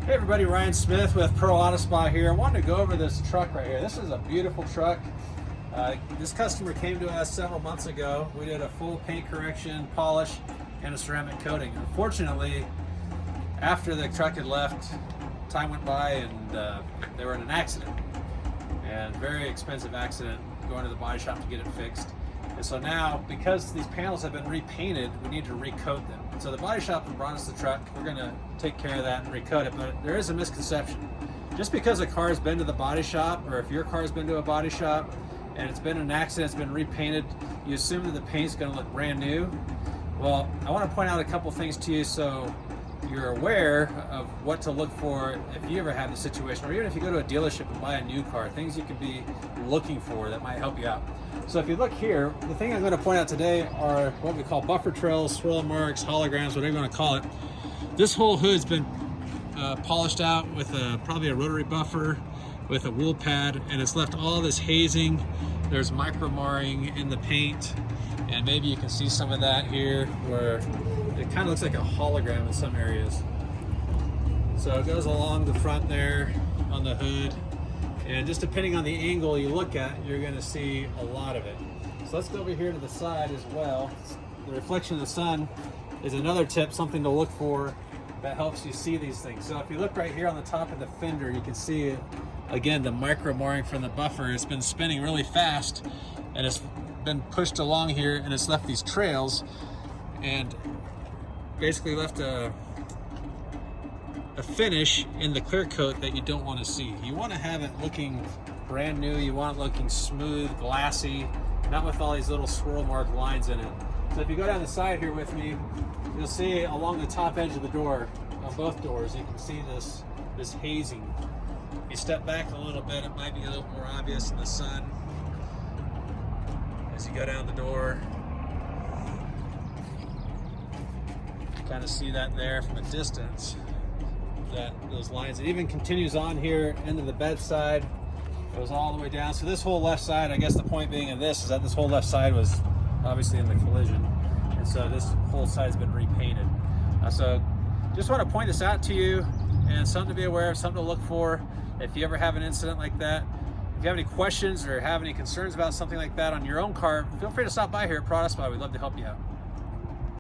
Hey everybody, Ryan Smith with Pro Auto Spa here. I wanted to go over this truck right here. This is a beautiful truck. This customer came to us several months ago. We did a full paint correction, polish, and a ceramic coating. Unfortunately, after the truck had left, time went by and they were in an accident. And very expensive accident, going to the body shop to get it fixed. And so now, because these panels have been repainted, we need to recoat them. And so the body shop brought us the truck. We're gonna take care of that and recoat it, but there is a misconception. Just because a car has been to the body shop, or if your car has been to a body shop, and it's been an accident, it's been repainted, you assume that the paint's gonna look brand new. Well, I wanna point out a couple things to you so you're aware of what to look for if you ever have the situation, or even if you go to a dealership and buy a new car, things you could be looking for that might help you out. So if you look here, the thing I'm going to point out today are what we call buffer trails, swirl marks, holograms, whatever you want to call it. This whole hood's been polished out with probably a rotary buffer with a wheel pad, and it's left all this hazing. There's micro marring in the paint, and maybe you can see some of that here where it kind of looks like a hologram in some areas. So it goes along the front there on the hood, and just depending on the angle you look at, you're going to see a lot of it. So let's go over here to the side as well. The reflection of the sun is another tip, something to look for that helps you see these things. So if you look right here on the top of the fender, you can see it, again, the micro marring from the buffer. It's been spinning really fast and it's been pushed along here, and it's left these trails and basically left a finish in the clear coat that you don't want to see. You want to have it looking brand new. You want it looking smooth, glassy, not with all these little swirl mark lines in it. So if you go down the side here with me, you'll see along the top edge of the door, on both doors, you can see this hazing. If you step back a little bit, it might be a little more obvious in the sun. As you go down the door, kind of see that there from a distance, those lines. It even continues on here into the bedside, goes all the way down. So this whole left side, I guess the point being of this is that this whole left side was obviously in the collision, and so this whole side's been repainted. So just want to point this out to you, and something to be aware of, something to look for if you ever have an incident like that. If you have any questions or have any concerns about something like that on your own car, feel free to stop by here at Pro Auto Spa. We'd love to help you out.